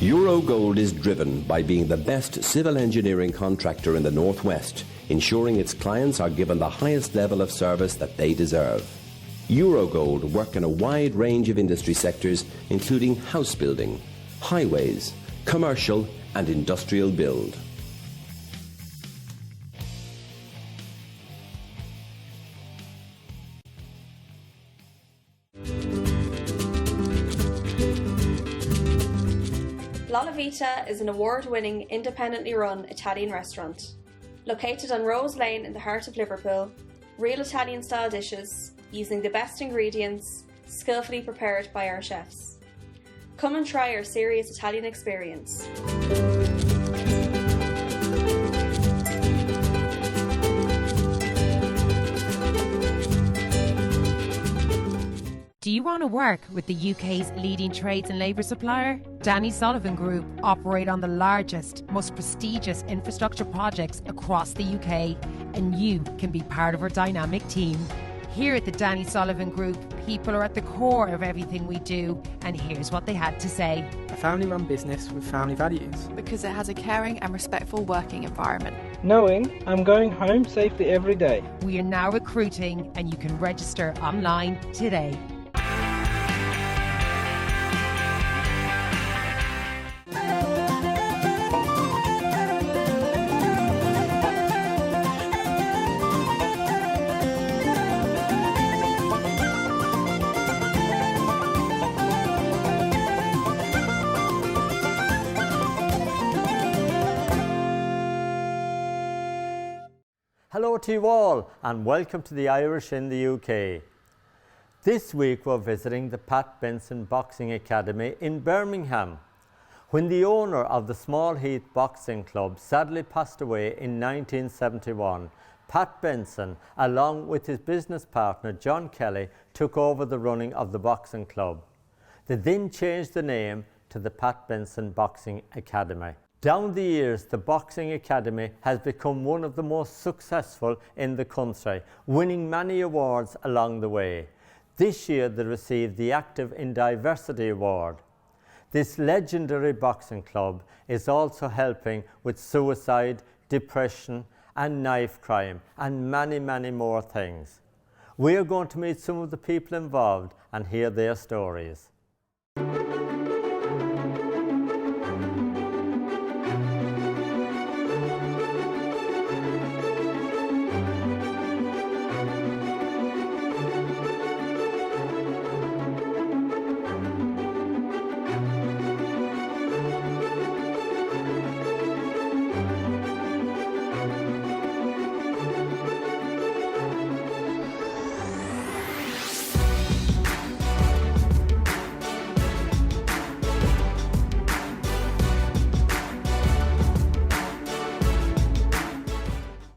Eurogold is driven by being the best civil engineering contractor in the Northwest, ensuring its clients are given the highest level of service that they deserve. Eurogold work in a wide range of industry sectors, including house building, highways, commercial and industrial build. La Vita is an award-winning, independently run Italian restaurant. Located on Rose Lane in the heart of Liverpool, real Italian-style dishes, using the best ingredients, skillfully prepared by our chefs. Come and try our serious Italian experience. Do you want to work with the UK's leading trades and labour supplier? Danny Sullivan Group operate on the largest, most prestigious infrastructure projects across the UK, and you can be part of our dynamic team. Here at the Danny Sullivan Group, people are at the core of everything we do, and here's what they had to say. A family-run business with family values. Because it has a caring and respectful working environment. Knowing I'm going home safely every day. We are now recruiting, and you can register online today. Hello to you all and welcome to the Irish in the UK. This week we're visiting the Pat Benson Boxing Academy in Birmingham. When the owner of the Small Heath Boxing Club sadly passed away in 1971, Pat Benson, along with his business partner John Kelly, took over the running of the boxing club. They then changed the name to the Pat Benson Boxing Academy. Down the years, the Boxing Academy has become one of the most successful in the country, winning many awards along the way. This year they received the Active in Diversity Award. This legendary boxing club is also helping with suicide, depression and knife crime and many more things. We are going to meet some of the people involved and hear their stories.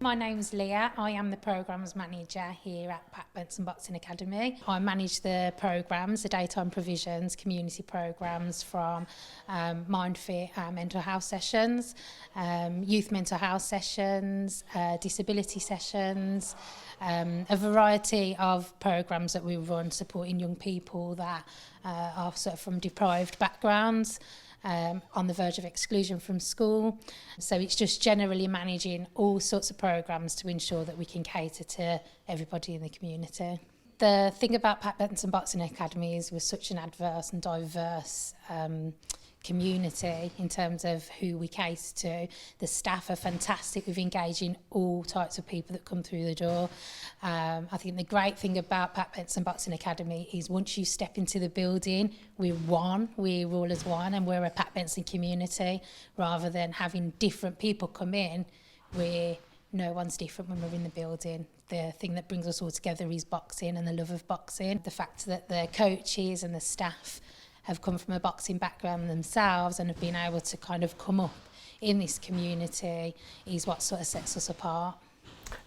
My name's Leah. I am the Programmes Manager here at Pat Benson Boxing Academy. I manage the programmes, the daytime provisions, community programmes from Mind Fit mental health sessions, youth mental health sessions, disability sessions, a variety of programmes that we run supporting young people that are sort of from deprived backgrounds. On the verge of exclusion from school. So it's just generally managing all sorts of programmes to ensure that we can cater to everybody in the community. The thing about Pat Benson Boxing Academy is we're such an adverse and diverse community in terms of who we cater to. The staff are fantastic with engaging all types of people that come through the door. I think the great thing about Pat Benson Boxing Academy is once you step into the building, we're all as one, and we're a Pat Benson community rather than having different people come in where no one's different when we're in the building. The thing that brings us all together is boxing and the love of boxing. The fact that the coaches and the staff have come from a boxing background themselves and have been able to kind of come up in this community is what sort of sets us apart.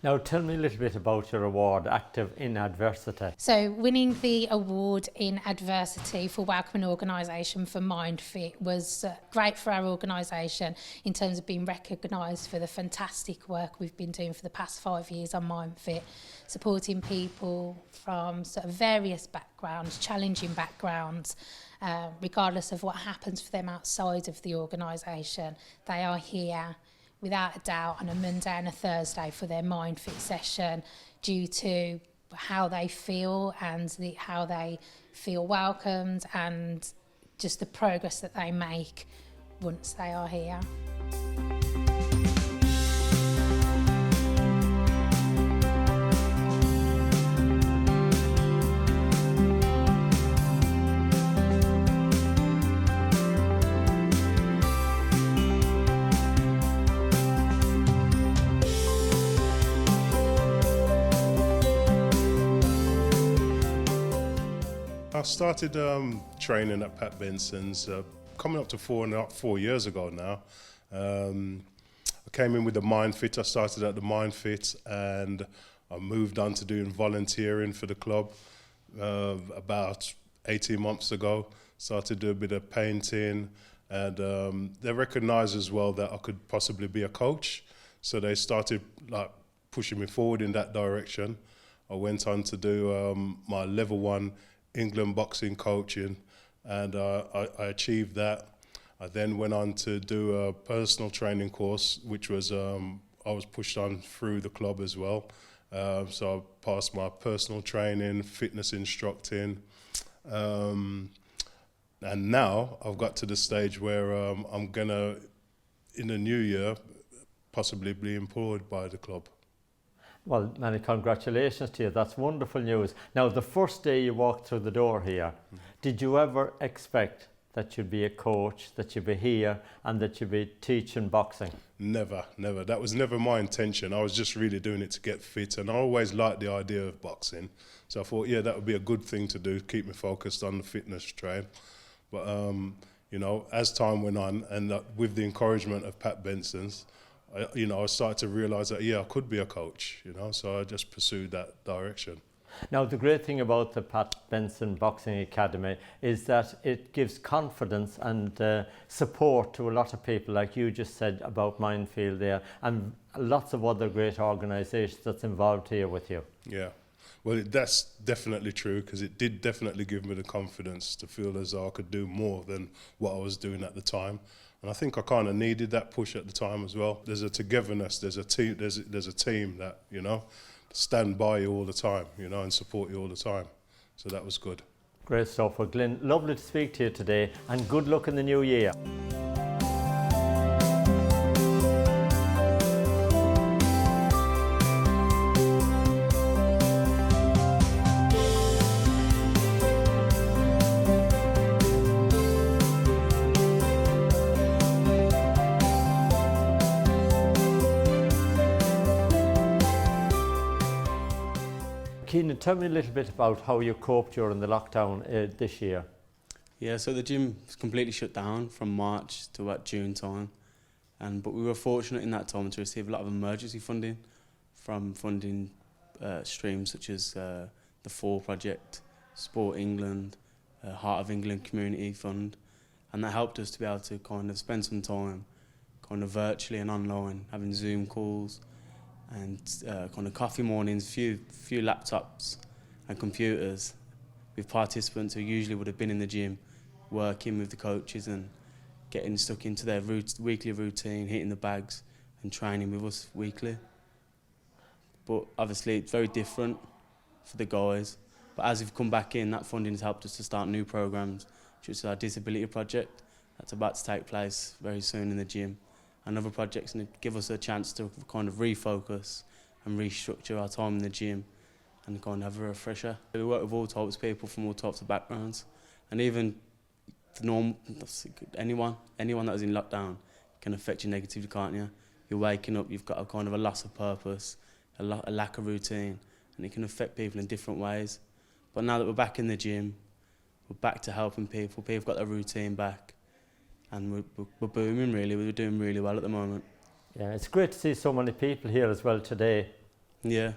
Now tell me a little bit about your award, Active in Adversity. So winning the award in adversity for welcoming organisation for MindFit was great for our organisation in terms of being recognised for the fantastic work we've been doing for the past 5 years on MindFit, supporting people from sort of various backgrounds, challenging backgrounds, regardless of what happens for them outside of the organisation. They are here without a doubt on a Monday and a Thursday for their MindFit session due to how they feel and how they feel welcomed and just the progress that they make once they are here. I started training at Pat Benson's coming up to 4 years ago now. I came in with the MindFit. I started at the MindFit and I moved on to doing volunteering for the club about 18 months ago. Started to do a bit of painting and they recognised as well that I could possibly be a coach. So they started like pushing me forward in that direction. I went on to do my level 1 England boxing coaching and I achieved that. I then went on to do a personal training course, which was I was pushed on through the club as well. So I passed my personal training, fitness instructing, and now I've got to the stage where I'm gonna, in the new year, possibly be employed by the club. Well, many congratulations to you. That's wonderful news. Now, the first day you walked through the door here, did you ever expect that you'd be a coach, that you'd be here and that you'd be teaching boxing? Never, never. That was never my intention. I was just really doing it to get fit and I always liked the idea of boxing. So I thought, yeah, that would be a good thing to do, keep me focused on the fitness train. But, you know, as time went on and with the encouragement of Pat Benson's, I started to realise that, yeah, I could be a coach, so I just pursued that direction. Now, the great thing about the Pat Benson Boxing Academy is that it gives confidence and support to a lot of people, like you just said about Minefield there, and lots of other great organisations that's involved here with you. Yeah, well, that's definitely true, because it did definitely give me the confidence to feel as though I could do more than what I was doing at the time. And I think I kind of needed that push at the time as well. There's a togetherness, there's a team, there's a team that, stand by you all the time, and support you all the time. So that was good. Great stuff. Well, Glenn, lovely to speak to you today and good luck in the new year. Keenan, tell me a little bit about how you coped during the lockdown this year. Yeah, so the gym was completely shut down from March to about June time, but we were fortunate in that time to receive a lot of emergency funding from funding streams such as the 4 Project, Sport England, Heart of England Community Fund, and that helped us to be able to kind of spend some time kind of virtually and online, having Zoom calls, and kind of coffee mornings, few laptops and computers with participants who usually would have been in the gym working with the coaches and getting stuck into their weekly routine, hitting the bags and training with us weekly. But obviously it's very different for the guys. But as we've come back in, that funding has helped us to start new programs, which is our disability project that's about to take place very soon in the gym. And other projects and give us a chance to kind of refocus and restructure our time in the gym and kind of have a refresher. We work with all types of people from all types of backgrounds, and even anyone that was in lockdown can affect you negatively, can't you? You're waking up, you've got a kind of a loss of purpose, a lack of routine, and it can affect people in different ways. But now that we're back in the gym, we're back to helping people. People have got their routine back. And we're booming really, we're doing really well at the moment. Yeah, it's great to see so many people here as well today. Yeah,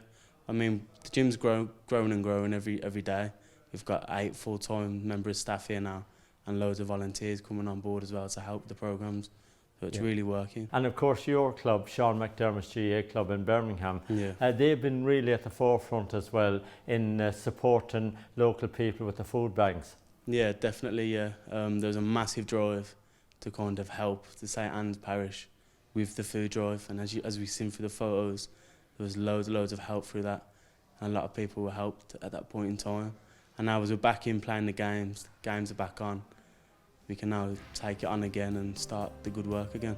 I mean, the gym's growing and growing every day. We've got 8 full-time members of staff here now and loads of volunteers coming on board as well to help the programmes. So it's really working. And of course your club, Sean McDermott's GA club in Birmingham, Yeah. they've been really at the forefront as well in supporting local people with the food banks. Yeah, definitely, yeah. There was a massive drive to kind of help the St Anne's parish with the food drive, and as we've seen through the photos, there was loads of help through that, and a lot of people were helped at that point in time. And now as we're back in playing the games are back on, we can now take it on again and start the good work again.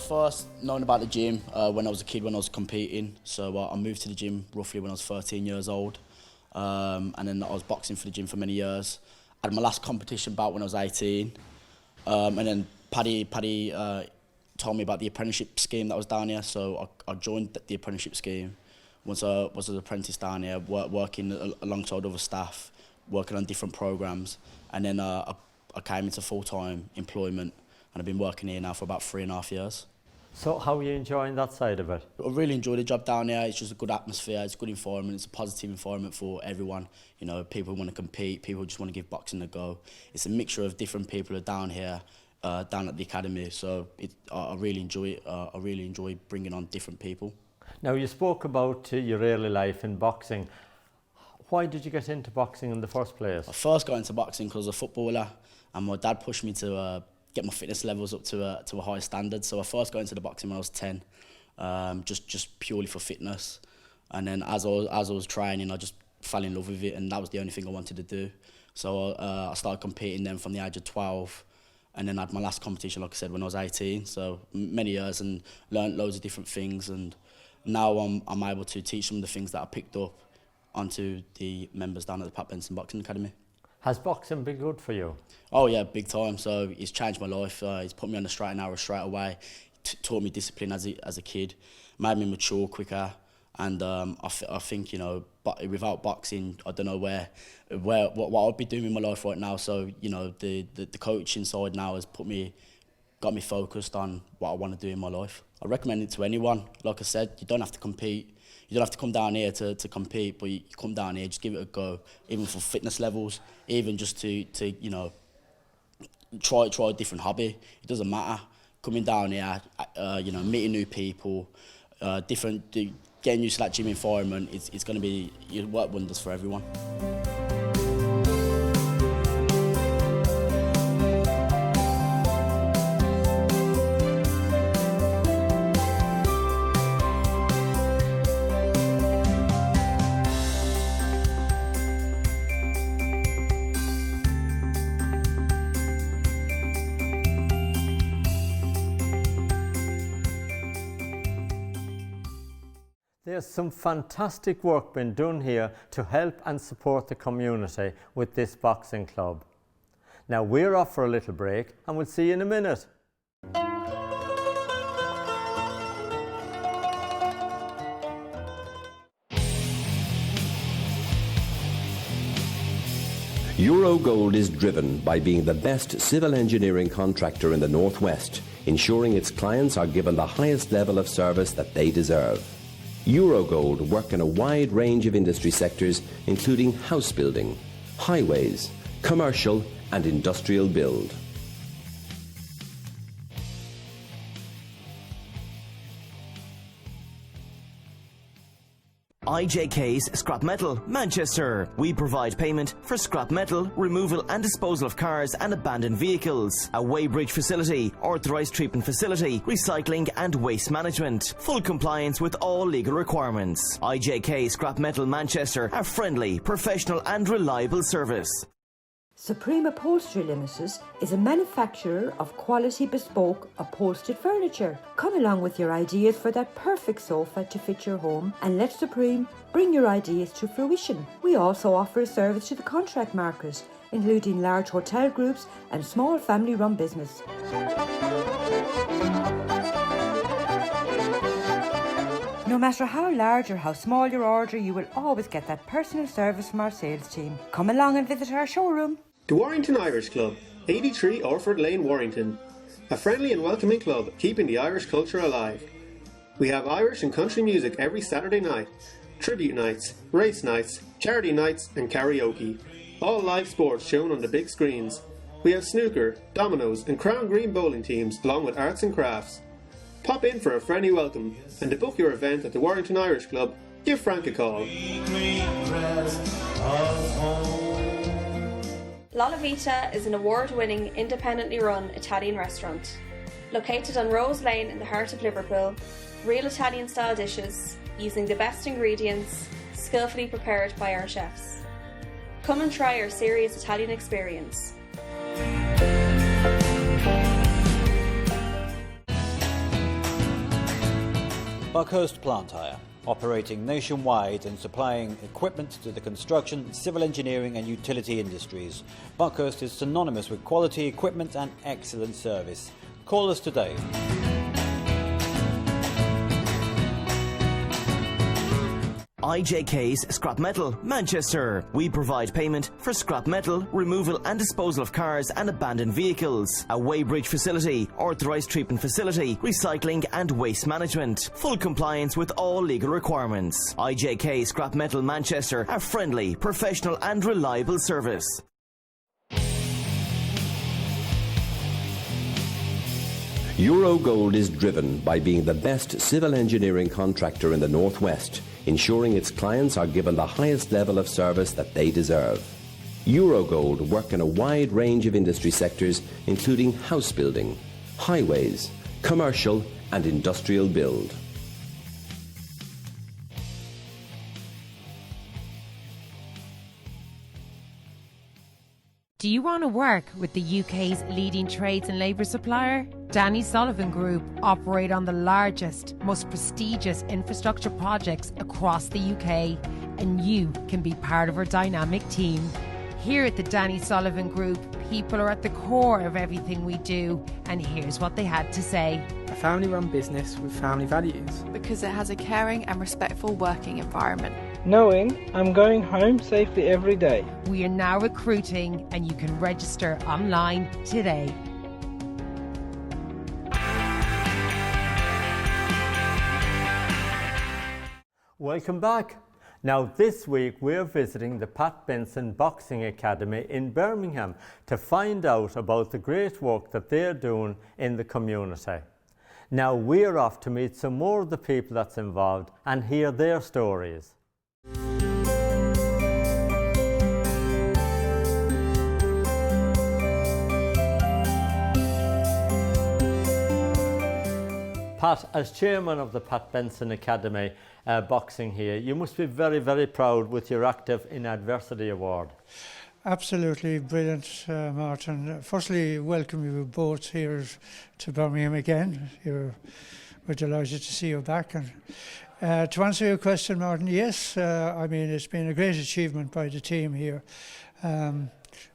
First known about the gym when I was a kid, when I was competing. So I moved to the gym roughly when I was 13 years old, and then I was boxing for the gym for many years. I had my last competition bout when I was 18, and then Paddy told me about the apprenticeship scheme that was down here. So I joined the apprenticeship scheme. Once I was an apprentice down here, working alongside other staff, working on different programs, and then I came into full-time employment, and I've been working here now for about 3.5 years. So how are you enjoying that side of it? I really enjoy the job down here. It's just a good atmosphere, it's a good environment, it's a positive environment for everyone. You know, people want to compete, people just want to give boxing a go. It's a mixture of different people who are down here, down at the academy, so I really enjoy it. I really enjoy bringing on different people. Now you spoke about your early life in boxing. Why did you get into boxing in the first place? I first got into boxing because I was a footballer, and my dad pushed me to get my fitness levels up to a higher standard. So I first got into the boxing when I was 10, just purely for fitness. And then as I was training, I just fell in love with it, and that was the only thing I wanted to do. So I started competing then from the age of 12, and then I had my last competition, like I said, when I was 18. So many years, and learned loads of different things. And now I'm able to teach them the things that I picked up onto the members down at the Pat Benson Boxing Academy. Has boxing been good for you? Oh yeah, big time. So it's changed my life. It's put me on the straight and narrow straight away. Taught me discipline as a kid, made me mature quicker. And I think, you know, but without boxing, I don't know what I'd be doing in my life right now. So, you know, the coaching side now has got me focused on what I want to do in my life. I recommend it to anyone. Like I said, you don't have to compete. You don't have to come down here to compete, but you come down here, just give it a go, even for fitness levels, even just to you know, try a different hobby. It doesn't matter. Coming down here, you know, meeting new people, getting used to that gym environment, it's going to be, you work wonders for everyone. There's some fantastic work being done here to help and support the community with this boxing club. Now we're off for a little break, and we'll see you in a minute. Eurogold is driven by being the best civil engineering contractor in the Northwest, ensuring its clients are given the highest level of service that they deserve. Eurogold work in a wide range of industry sectors, including house building, highways, commercial and industrial build. IJK's Scrap Metal, Manchester. We provide payment for scrap metal, removal and disposal of cars and abandoned vehicles. A weighbridge facility, authorised treatment facility, recycling and waste management. Full compliance with all legal requirements. IJK Scrap Metal Manchester, a friendly, professional and reliable service. Supreme Upholstery Limited is a manufacturer of quality bespoke upholstered furniture. Come along with your ideas for that perfect sofa to fit your home, and let Supreme bring your ideas to fruition. We also offer a service to the contract market, including large hotel groups and small family-run business. No matter how large or how small your order, you will always get that personal service from our sales team. Come along and visit our showroom. The Warrington Irish Club, 83 Orford Lane, Warrington. A friendly and welcoming club keeping the Irish culture alive. We have Irish and country music every Saturday night, tribute nights, race nights, charity nights and karaoke. All live sports shown on the big screens. We have snooker, dominoes and Crown Green bowling teams along with arts and crafts. Pop in for a friendly welcome and to book your event at the Warrington Irish Club, give Frank a call. La Vita is an award-winning, independently run Italian restaurant. Located on Rose Lane in the heart of Liverpool, real Italian-style dishes, using the best ingredients, skillfully prepared by our chefs. Come and try our serious Italian experience. Buckhurst Plant Hire, operating nationwide and supplying equipment to the construction, civil engineering and utility industries. Buckhurst is synonymous with quality equipment and excellent service. Call us today. IJK's Scrap Metal, Manchester. We provide payment for scrap metal, removal and disposal of cars and abandoned vehicles. A weighbridge facility, authorised treatment facility, recycling and waste management. Full compliance with all legal requirements. IJK Scrap Metal, Manchester. A friendly, professional and reliable service. Eurogold is driven by being the best civil engineering contractor in the Northwest, ensuring its clients are given the highest level of service that they deserve. Eurogold work in a wide range of industry sectors, including house building, highways, commercial and industrial build. Do you want to work with the UK's leading trades and labour supplier? Danny Sullivan Group operate on the largest, most prestigious infrastructure projects across the UK, and you can be part of our dynamic team. Here at the Danny Sullivan Group, people are at the core of everything we do, and here's what they had to say. A family-run business with family values. Because it has a caring and respectful working environment. Knowing I'm going home safely every day. We are now recruiting, and you can register online today. Welcome back. Now this week we're visiting the Pat Benson Boxing Academy in Birmingham to find out about the great work that they're doing in the community. Now we're off to meet some more of the people that's involved and hear their stories. Pat, as chairman of the Pat Benson Academy boxing here, you must be very, very proud with your Active in Adversity award. Absolutely brilliant, Martin. Firstly, welcome you both here to Birmingham again. We're delighted to see you back. And to answer your question, Martin, yes, I mean, it's been a great achievement by the team here.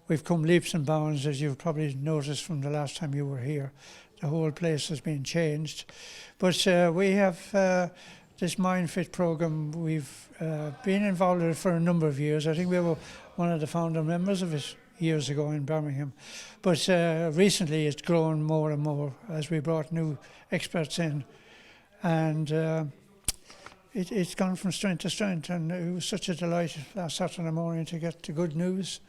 We've come leaps and bounds, as you've probably noticed from the last time you were here. The whole place has been changed. But we have this MindFit program. We've been involved in it for a number of years. I think we were one of the founder members of it years ago in Birmingham. But recently it's grown more and more as we brought new experts in. And it's gone from strength to strength. And it was such a delight last Saturday morning to get the good news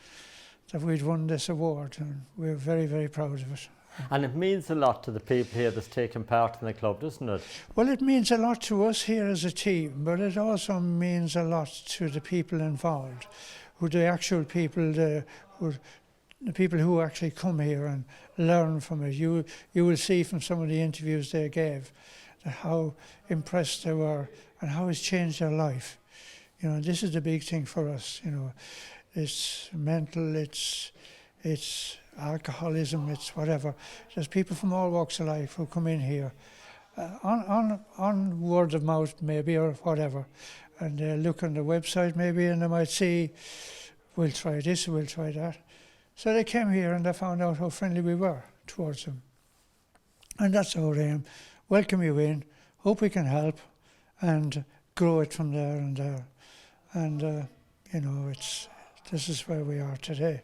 that we'd won this award. And we're very, very proud of it. And it means a lot to the people here that's taking part in the club, doesn't it? Well, it means a lot to us here as a team, but it also means a lot to the people involved, who the actual people, the people who actually come here and learn from it. You will see from some of the interviews they gave how impressed they were and how it's changed their life. You know, this is the big thing for us. You know, it's mental, it's alcoholism, it's whatever. There's people from all walks of life who come in here on word of mouth maybe or whatever, and they look on the website maybe and they might see, we'll try this, we'll try that. So they came here and they found out how friendly we were towards them. And that's our aim. Welcome you in, hope we can help and grow it from there and there. And, you know, this is where we are today.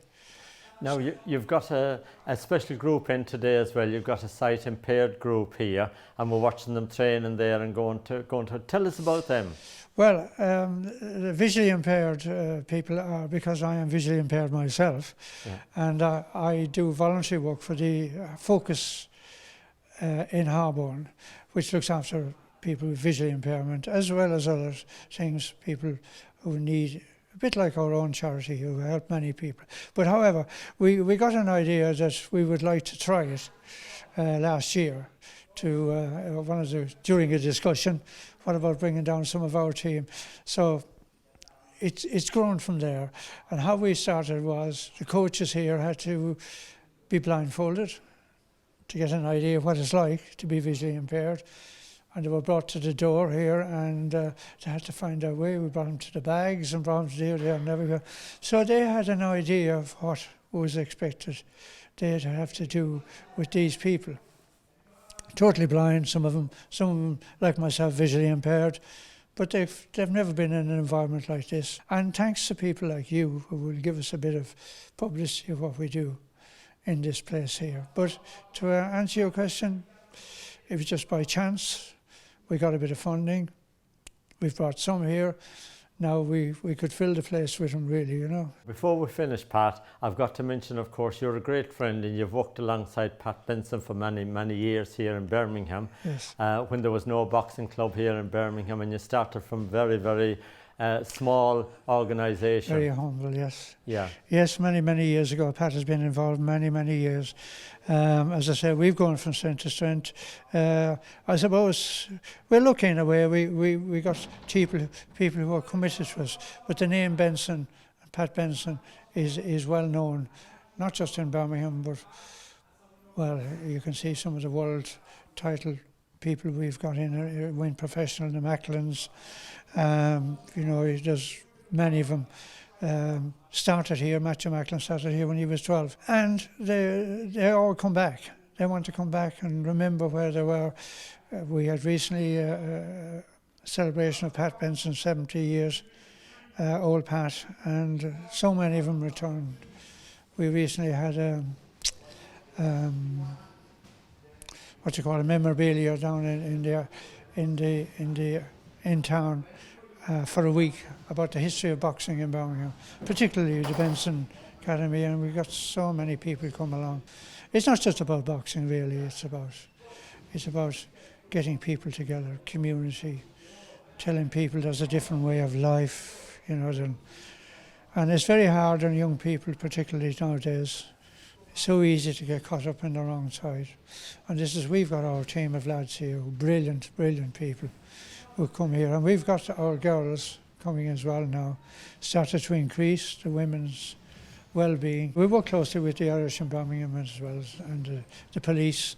Now, you've got a special group in today as well. You've got a sight impaired group here, and we're watching them training there and going to tell us about them. Well, the visually impaired people are, because I am visually impaired myself, and I do voluntary work for the Focus in Harborne, which looks after people with visual impairment, as well as other things, people who need, a bit like our own charity, who help many people. But however, we got an idea that we would like to try it last year during a discussion, what about bringing down some of our team? So it's grown from there. And how we started was the coaches here had to be blindfolded to get an idea of what it's like to be visually impaired. And they were brought to the door here, and they had to find their way. We brought them to the bags and brought them to here, there, and everywhere. So they had an idea of what was expected they'd have to do with these people. Totally blind, some of them, like myself, visually impaired, but they've never been in an environment like this. And thanks to people like you, who will give us a bit of publicity of what we do in this place here. But to answer your question, it was just by chance. We got a bit of funding. We've brought some here. Now we could fill the place with them, really, you know. Before we finish, Pat, I've got to mention, of course, you're a great friend and you've worked alongside Pat Benson for many, many years here in Birmingham. Yes. When there was no boxing club here in Birmingham, and you started from very, very small organisation. Very humble, yes. Yeah. Yes, many, many years ago. Pat has been involved many, many years. As I said, we've gone from strength to strength. I suppose we're lucky in a way. We got people who are committed to us. But the name Benson, Pat Benson, is well known, not just in Birmingham, but, well, you can see some of the world title people we've got in, win professional, the Macklins. You know, there's many of them. Started here, Matthew Macklin started here when he was 12. And they all come back. They want to come back and remember where they were. We had recently a celebration of Pat Benson, 70 years, old Pat, and so many of them returned. We recently had a memorabilia down in town for a week about the history of boxing in Birmingham, particularly the Benson Academy, and we've got so many people come along. It's not just about boxing, really. It's about getting people together, community, telling people there's a different way of life, you know. And it's very hard on young people, particularly nowadays. It's so easy to get caught up in the wrong side. And we've got our team of lads here, brilliant, brilliant people who come here. And we've got our girls coming as well now, started to increase the women's well-being. We work closely with the Irish in Birmingham as well, and the police.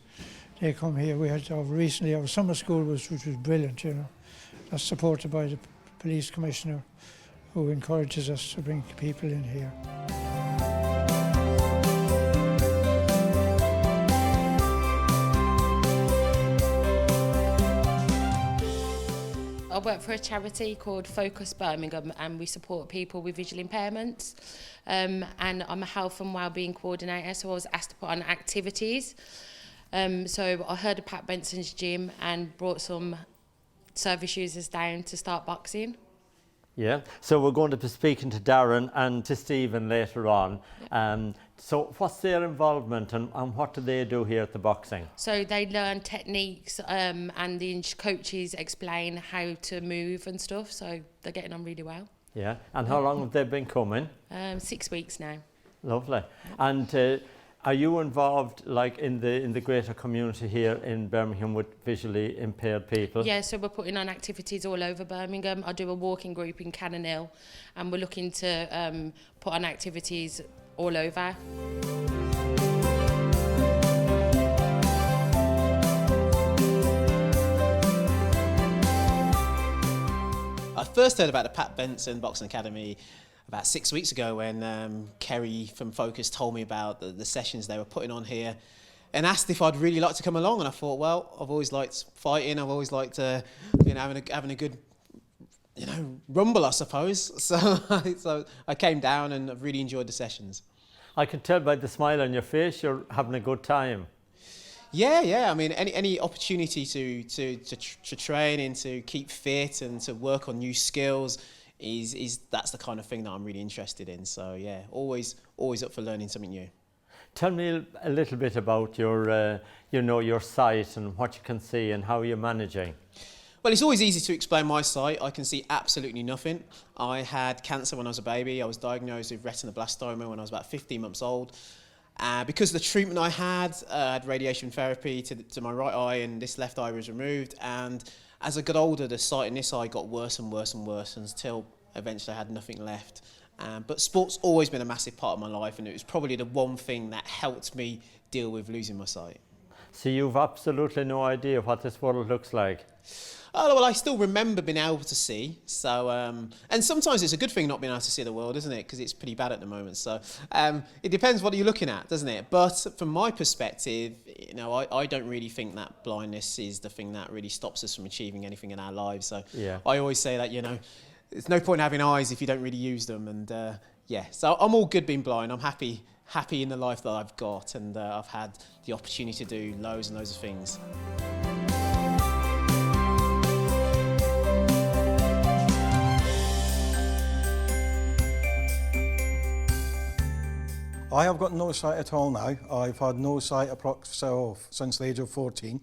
They come here. We had recently our summer school, which was brilliant, you know. That's supported by the police commissioner, who encourages us to bring people in here. I work for a charity called Focus Birmingham, and we support people with visual impairments. And I'm a health and wellbeing coordinator, so I was asked to put on activities. So I heard of Pat Benson's gym and brought some service users down to start boxing. Yeah, so we're going to be speaking to Darren and to Stephen later on. So what's their involvement and what do they do here at the boxing? So they learn techniques and the coaches explain how to move and stuff, so they're getting on really well. Yeah, and how long have they been coming? 6 weeks now. Lovely. And are you involved like in the greater community here in Birmingham with visually impaired people? Yeah, so we're putting on activities all over Birmingham. I do a walking group in Cannon Hill, and we're looking to put on activities all over. I first heard about the Pat Benson Boxing Academy about 6 weeks ago when Kerry from Focus told me about the sessions they were putting on here and asked if I'd really like to come along. And I thought, well, I've always liked fighting. I've always liked having a good, rumble, I suppose. So I came down and I've really enjoyed the sessions. I can tell by the smile on your face you're having a good time. Yeah. I mean, any opportunity to train and to keep fit and to work on new skills that's the kind of thing that I'm really interested in. So yeah, always up for learning something new. Tell me a little bit about your sight and what you can see and how you're managing. Well, it's always easy to explain my sight. I can see absolutely nothing. I had cancer when I was a baby. I was diagnosed with retinoblastoma when I was about 15 months old. Because of the treatment I had radiation therapy to my right eye, and this left eye was removed. And as I got older, the sight in this eye got worse and worse and worse until eventually I had nothing left. But sport's always been a massive part of my life, and it was probably the one thing that helped me deal with losing my sight. So you've absolutely no idea what this world looks like? Oh, well, I still remember being able to see. So, and sometimes it's a good thing not being able to see the world, isn't it? Because it's pretty bad at the moment. So, it depends what you're looking at, doesn't it? But from my perspective, I don't really think that blindness is the thing that really stops us from achieving anything in our lives. So, yeah. I always say that, there's no point in having eyes if you don't really use them. And so I'm all good being blind. I'm happy in the life that I've got, and I've had the opportunity to do loads and loads of things. I have got no sight at all now. I've had no sight since the age of 14.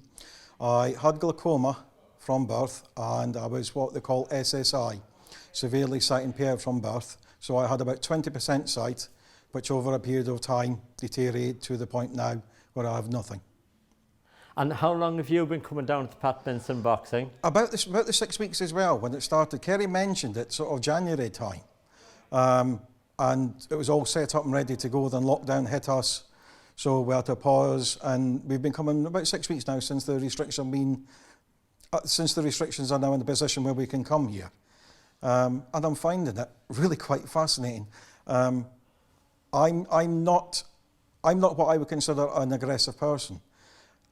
I had glaucoma from birth, and I was what they call SSI, severely sight impaired from birth. So I had about 20% sight, which over a period of time deteriorated to the point now where I have nothing. And how long have you been coming down to Pat Benson Boxing? About the 6 weeks as well, when it started. Kerry mentioned it sort of January time. And it was all set up and ready to go, then lockdown hit us, so we had to pause, and we've been coming about 6 weeks now since the restrictions are now in the position where we can come here. And I'm finding it really quite fascinating. I'm not what I would consider an aggressive person.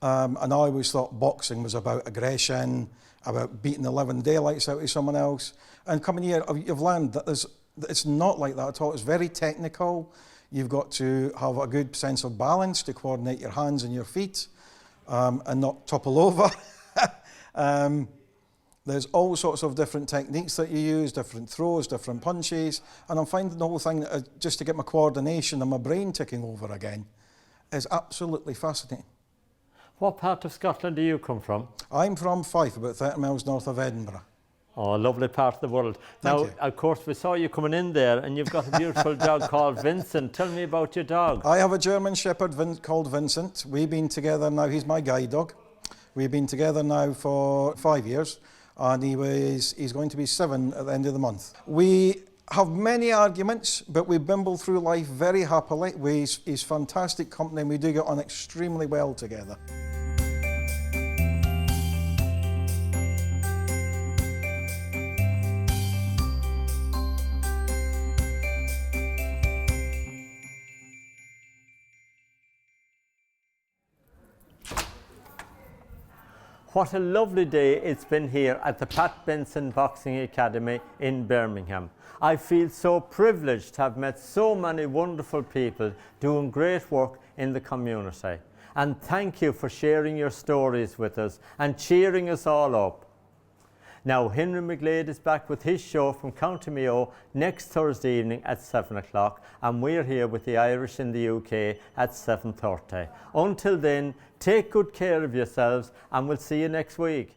And I always thought boxing was about aggression, about beating the living daylights out of someone else. And coming here, you've learned that it's not like that at all. It's very technical. You've got to have a good sense of balance to coordinate your hands and your feet and not topple over. There's all sorts of different techniques that you use, different throws, different punches. And I'm finding the whole thing, just to get my coordination and my brain ticking over again, is absolutely fascinating. What part of Scotland do you come from? I'm from Fife, about 30 miles north of Edinburgh. Oh, a lovely part of the world. Now, of course, we saw you coming in there, and you've got a beautiful dog called Vincent. Tell me about your dog. I have a German Shepherd called Vincent. We've been together now, he's my guide dog. We've been together now for 5 years, and he's going to be 7 at the end of the month. We have many arguments, but we bimble through life very happily. He's fantastic company, and we do get on extremely well together. What a lovely day it's been here at the Pat Benson Boxing Academy in Birmingham. I feel so privileged to have met so many wonderful people doing great work in the community. And thank you for sharing your stories with us and cheering us all up. Now, Henry McGlade is back with his show from County Mayo next Thursday evening at 7 o'clock, and we're here with the Irish in the UK at 7:30. Until then, take good care of yourselves, and we'll see you next week.